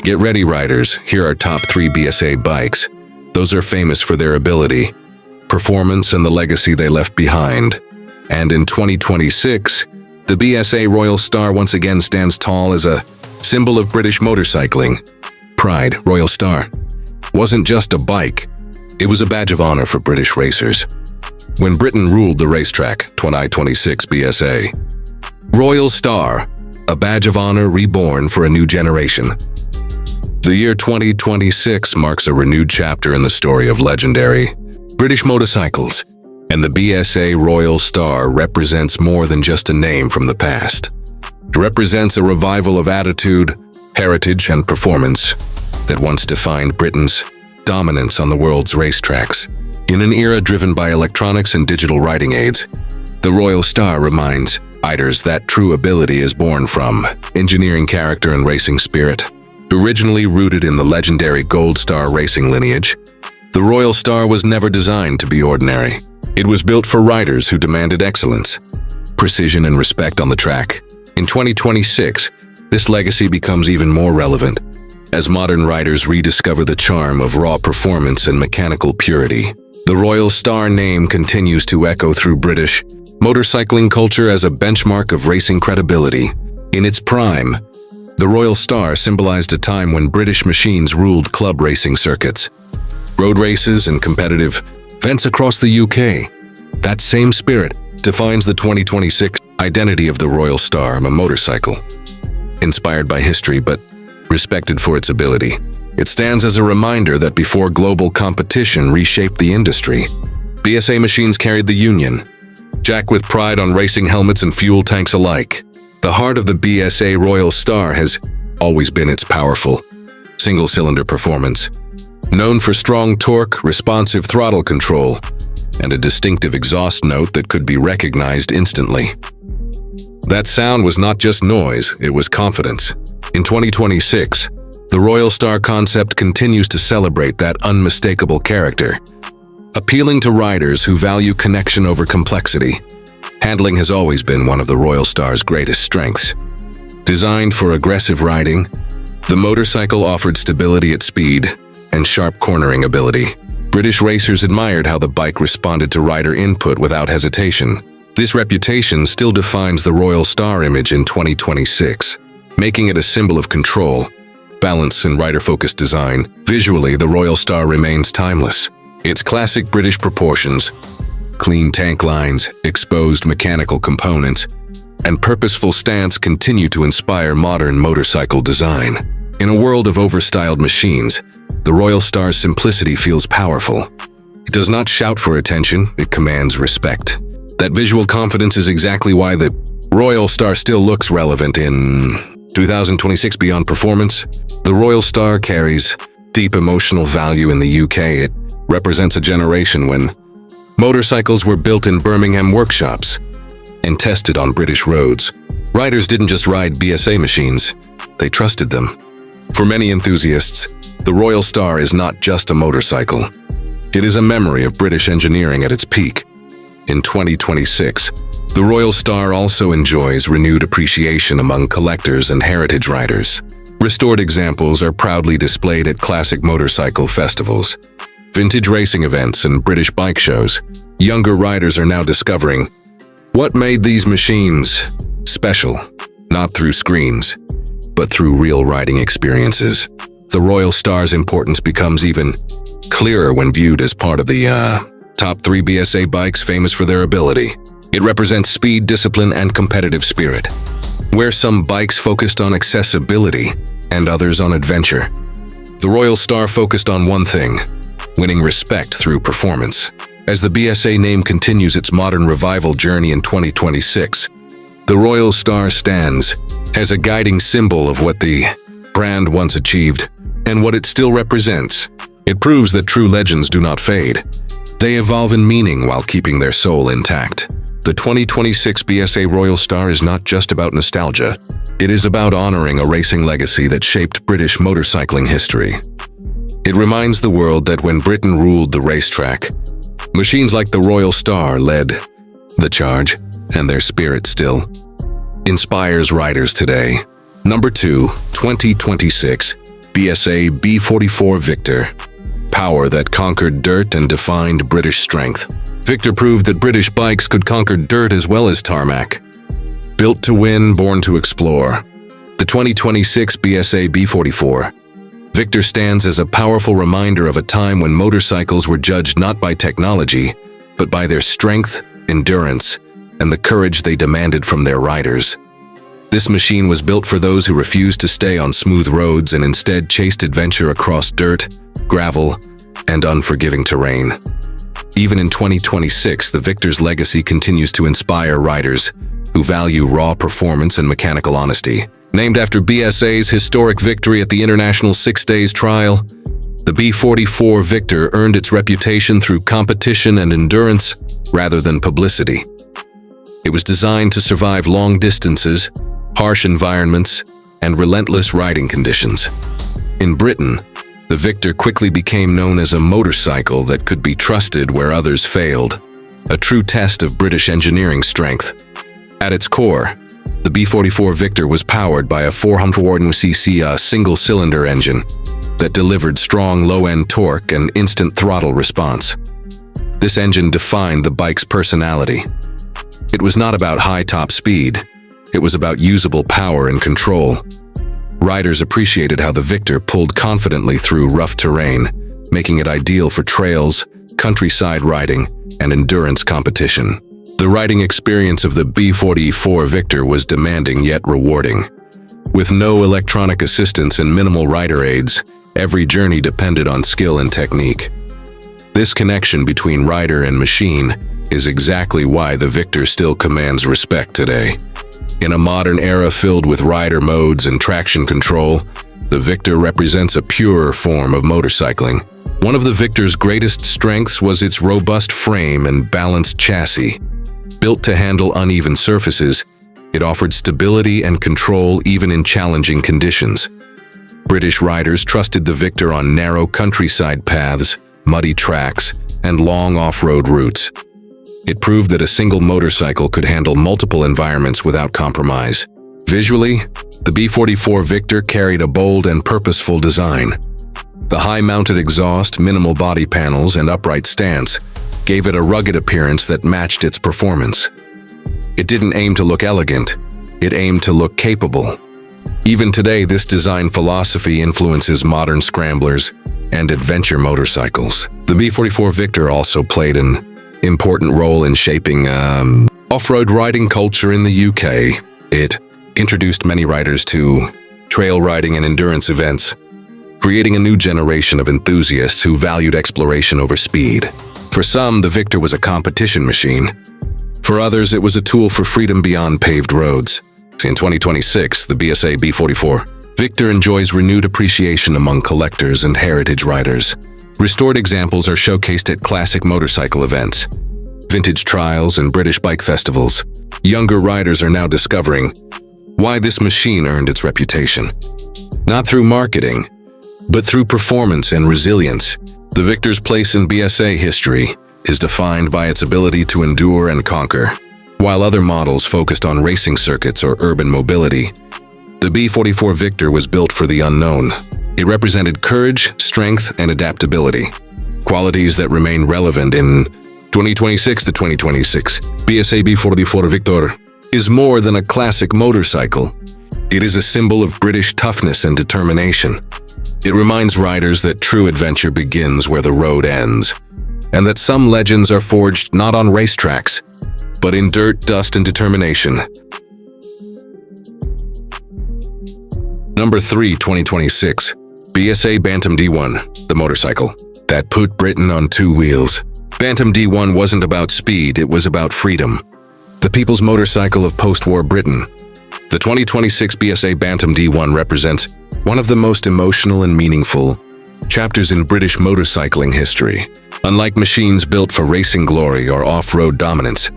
Get ready, riders. Here are top 3 BSA bikes. Those are famous for their ability, performance, and the legacy they left behind. And in 2026, the BSA Royal Star once again stands tall as a symbol of British motorcycling. Pride. Royal Star wasn't just a bike, it was a badge of honor for British racers. When Britain ruled the racetrack, 2026 BSA. Royal Star, a badge of honor reborn for a new generation. The year 2026 marks a renewed chapter in the story of legendary British motorcycles, and the BSA Royal Star represents more than just a name from the past. It represents a revival of attitude, heritage, and performance that once defined Britain's dominance on the world's racetracks. In an era driven by electronics and digital riding aids, the Royal Star reminds riders that true ability is born from engineering character and racing spirit. Originally rooted in the legendary Gold Star racing lineage, the Royal Star was never designed to be ordinary. It was built for riders who demanded excellence, precision, and respect on the track. In 2026, this legacy becomes even more relevant as modern riders rediscover the charm of raw performance and mechanical purity. The Royal Star name continues to echo through British motorcycling culture as a benchmark of racing credibility. In its prime, the Royal Star symbolized a time when British machines ruled club racing circuits, road races, and competitive events across the UK. That same spirit defines the 2026 identity of the Royal Star, a motorcycle inspired by history but respected for its ability. It stands as a reminder that before global competition reshaped the industry, BSA machines carried the Union Jack with pride on racing helmets and fuel tanks alike. The heart of the BSA Royal Star has always been its powerful, single-cylinder performance. Known for strong torque, responsive throttle control, and a distinctive exhaust note that could be recognized instantly. That sound was not just noise, it was confidence. In 2026, the Royal Star concept continues to celebrate that unmistakable character. Appealing to riders who value connection over complexity, handling has always been one of the Royal Star's greatest strengths. Designed for aggressive riding, the motorcycle offered stability at speed and sharp cornering ability. British racers admired how the bike responded to rider input without hesitation. This reputation still defines the Royal Star image in 2026, making it a symbol of control, balance, and rider-focused design. Visually, the Royal Star remains timeless. Its classic British proportions, clean tank lines, exposed mechanical components, and purposeful stance continue to inspire modern motorcycle design. In a world of overstyled machines, the Royal Star's simplicity feels powerful. It does not shout for attention, it commands respect. That visual confidence is exactly why the Royal Star still looks relevant in 2026. Beyond performance, the Royal Star carries deep emotional value in the UK. It represents a generation when motorcycles were built in Birmingham workshops and tested on British roads. Riders didn't just ride BSA machines, they trusted them. For many enthusiasts, the Royal Star is not just a motorcycle. It is a memory of British engineering at its peak. In 2026, the Royal Star also enjoys renewed appreciation among collectors and heritage riders. Restored examples are proudly displayed at classic motorcycle festivals, vintage racing events, and British bike shows. Younger riders are now discovering what made these machines special, not through screens, but through real riding experiences. The Royal Star's importance becomes even clearer when viewed as part of the top 3 BSA bikes famous for their ability. It represents speed, discipline, and competitive spirit. Where some bikes focused on accessibility and others on adventure, the Royal Star focused on one thing: winning respect through performance. As the BSA name continues its modern revival journey in 2026, the Royal Star stands as a guiding symbol of what the brand once achieved and what it still represents. It proves that true legends do not fade. They evolve in meaning while keeping their soul intact. The 2026 BSA Royal Star is not just about nostalgia. It is about honoring a racing legacy that shaped British motorcycling history. It reminds the world that when Britain ruled the racetrack, machines like the Royal Star led the charge, and their spirit still inspires riders today. Number 2, 2026 BSA B44 Victor. Power that conquered dirt and defined British strength. Victor proved that British bikes could conquer dirt as well as tarmac. Built to win, born to explore. The 2026 BSA B44 Victor stands as a powerful reminder of a time when motorcycles were judged not by technology, but by their strength, endurance, and the courage they demanded from their riders. This machine was built for those who refused to stay on smooth roads and instead chased adventure across dirt, gravel, and unforgiving terrain. Even in 2026, the Victor's legacy continues to inspire riders who value raw performance and mechanical honesty. Named after BSA's historic victory at the International 6 Days Trial, the B44 Victor earned its reputation through competition and endurance rather than publicity. It was designed to survive long distances, harsh environments, and relentless riding conditions. In Britain, the Victor quickly became known as a motorcycle that could be trusted where others failed, a true test of British engineering strength. At its core, the B44 Victor was powered by a 400cc single-cylinder engine that delivered strong low-end torque and instant throttle response. This engine defined the bike's personality. It was not about high top speed, it was about usable power and control. Riders appreciated how the Victor pulled confidently through rough terrain, making it ideal for trails, countryside riding, and endurance competition. The riding experience of the B44 Victor was demanding yet rewarding. With no electronic assistance and minimal rider aids, every journey depended on skill and technique. This connection between rider and machine is exactly why the Victor still commands respect today. In a modern era filled with rider modes and traction control, the Victor represents a purer form of motorcycling. One of the Victor's greatest strengths was its robust frame and balanced chassis. Built to handle uneven surfaces, it offered stability and control even in challenging conditions. British riders trusted the Victor on narrow countryside paths, muddy tracks, and long off-road routes. It proved that a single motorcycle could handle multiple environments without compromise. Visually, the B44 Victor carried a bold and purposeful design. The high-mounted exhaust, minimal body panels, and upright stance gave it a rugged appearance that matched its performance. It didn't aim to look elegant, it aimed to look capable. Even today, this design philosophy influences modern scramblers and adventure motorcycles. The B44 Victor also played an important role in shaping off-road riding culture in the UK. It introduced many riders to trail riding and endurance events, creating a new generation of enthusiasts who valued exploration over speed. For some, the Victor was a competition machine. For others, it was a tool for freedom beyond paved roads. In 2026, the BSA B44 Victor enjoys renewed appreciation among collectors and heritage riders. Restored examples are showcased at classic motorcycle events, vintage trials, and British bike festivals. Younger riders are now discovering why this machine earned its reputation. Not through marketing, but through performance and resilience. The Victor's place in BSA history is defined by its ability to endure and conquer. While other models focused on racing circuits or urban mobility, the B44 Victor was built for the unknown. It represented courage, strength, and adaptability, qualities that remain relevant in 2026 to 2026. BSA B44 Victor is more than a classic motorcycle. It is a symbol of British toughness and determination. It reminds riders that true adventure begins where the road ends, and that some legends are forged not on racetracks, but in dirt, dust, and determination. Number 3, 2026. BSA Bantam D1, the motorcycle that put Britain on two wheels. Bantam D1 wasn't about speed, it was about freedom. The people's motorcycle of post-war Britain. The 2026 BSA Bantam D1 represents one of the most emotional and meaningful chapters in British motorcycling history. Unlike machines built for racing glory or off-road dominance,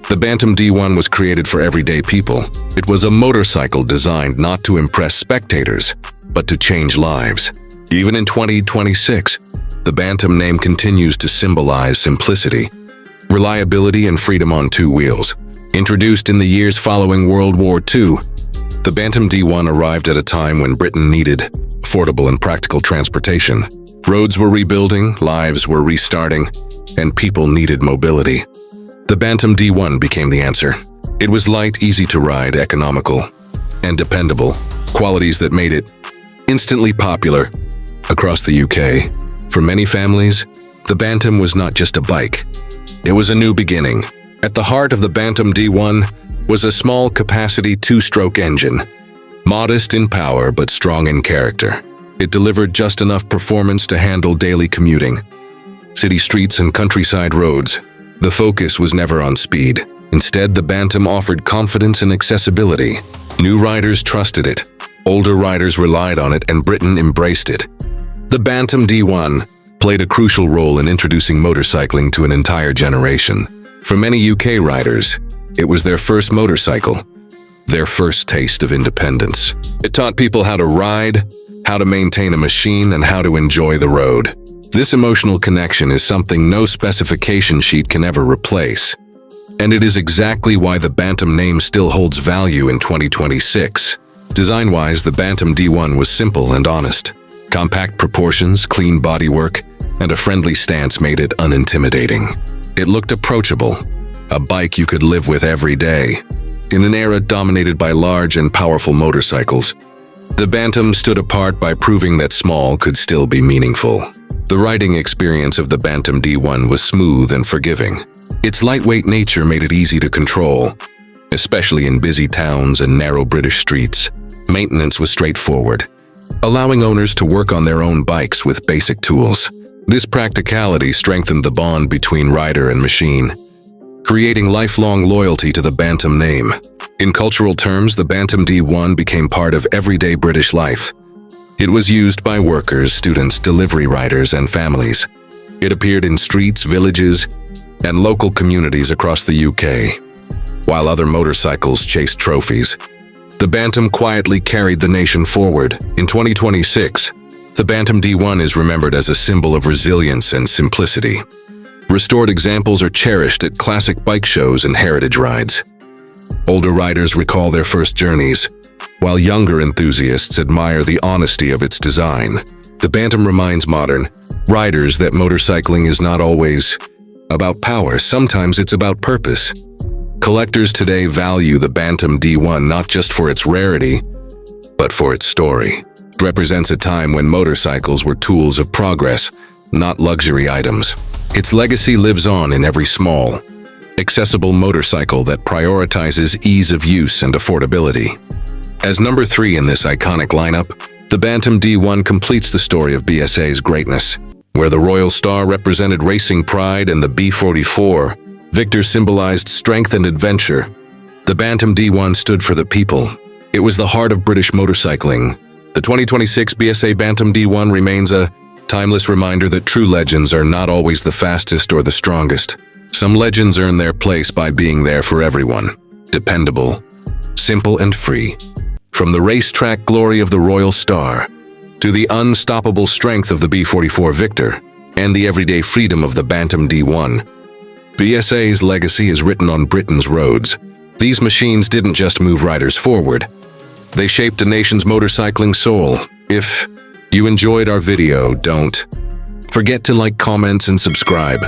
the Bantam D1 was created for everyday people. It was a motorcycle designed not to impress spectators, but to change lives. Even in 2026, the Bantam name continues to symbolize simplicity, reliability, and freedom on two wheels. Introduced in the years following World War II, the Bantam D1 arrived at a time when Britain needed affordable and practical transportation. Roads were rebuilding, lives were restarting, and people needed mobility. The Bantam D1 became the answer. It was light, easy to ride, economical, and dependable, qualities that made it instantly popular across the UK. For many families, the Bantam was not just a bike. It was a new beginning. At the heart of the Bantam D1 was a small-capacity two-stroke engine, modest in power but strong in character. It delivered just enough performance to handle daily commuting, city streets and countryside roads. The focus was never on speed. Instead, the Bantam offered confidence and accessibility. New riders trusted it. Older riders relied on it, and Britain embraced it. The Bantam D1 played a crucial role in introducing motorcycling to an entire generation. For many UK riders, it was their first motorcycle, their first taste of independence. It taught people how to ride, how to maintain a machine, and how to enjoy the road. This emotional connection is something no specification sheet can ever replace. And it is exactly why the Bantam name still holds value in 2026. Design-wise, the Bantam D1 was simple and honest. Compact proportions, clean bodywork, and a friendly stance made it unintimidating. It looked approachable, a bike you could live with every day. In an era dominated by large and powerful motorcycles, the Bantam stood apart by proving that small could still be meaningful. The riding experience of the Bantam D1 was smooth and forgiving. Its lightweight nature made it easy to control, especially in busy towns and narrow British streets. Maintenance was straightforward, allowing owners to work on their own bikes with basic tools. This practicality strengthened the bond between rider and machine, creating lifelong loyalty to the Bantam name. In cultural terms, the Bantam D1 became part of everyday British life. It was used by workers, students, delivery riders, and families. It appeared in streets, villages, and local communities across the UK. While other motorcycles chased trophies, the Bantam quietly carried the nation forward. In 2026, the Bantam D1 is remembered as a symbol of resilience and simplicity. Restored examples are cherished at classic bike shows and heritage rides. Older riders recall their first journeys, while younger enthusiasts admire the honesty of its design. The Bantam reminds modern riders that motorcycling is not always about power. Sometimes it's about purpose. Collectors today value the Bantam D1 not just for its rarity, but for its story. It represents a time when motorcycles were tools of progress, not luxury items. Its legacy lives on in every small, accessible motorcycle that prioritizes ease of use and affordability. As number 3 in this iconic lineup, the Bantam D1 completes the story of BSA's greatness. Where the Royal Star represented racing pride and the B44 Victor symbolized strength and adventure, the Bantam D1 stood for the people. It was the heart of British motorcycling. The 2026 BSA Bantam D1 remains a timeless reminder that true legends are not always the fastest or the strongest. Some legends earn their place by being there for everyone. Dependable, simple, and free. From the racetrack glory of the Royal Star to the unstoppable strength of the B44 Victor and the everyday freedom of the Bantam D1, BSA's legacy is written on Britain's roads. These machines didn't just move riders forward. They shaped a nation's motorcycling soul. If you enjoyed our video, don't forget to like, comment, and subscribe.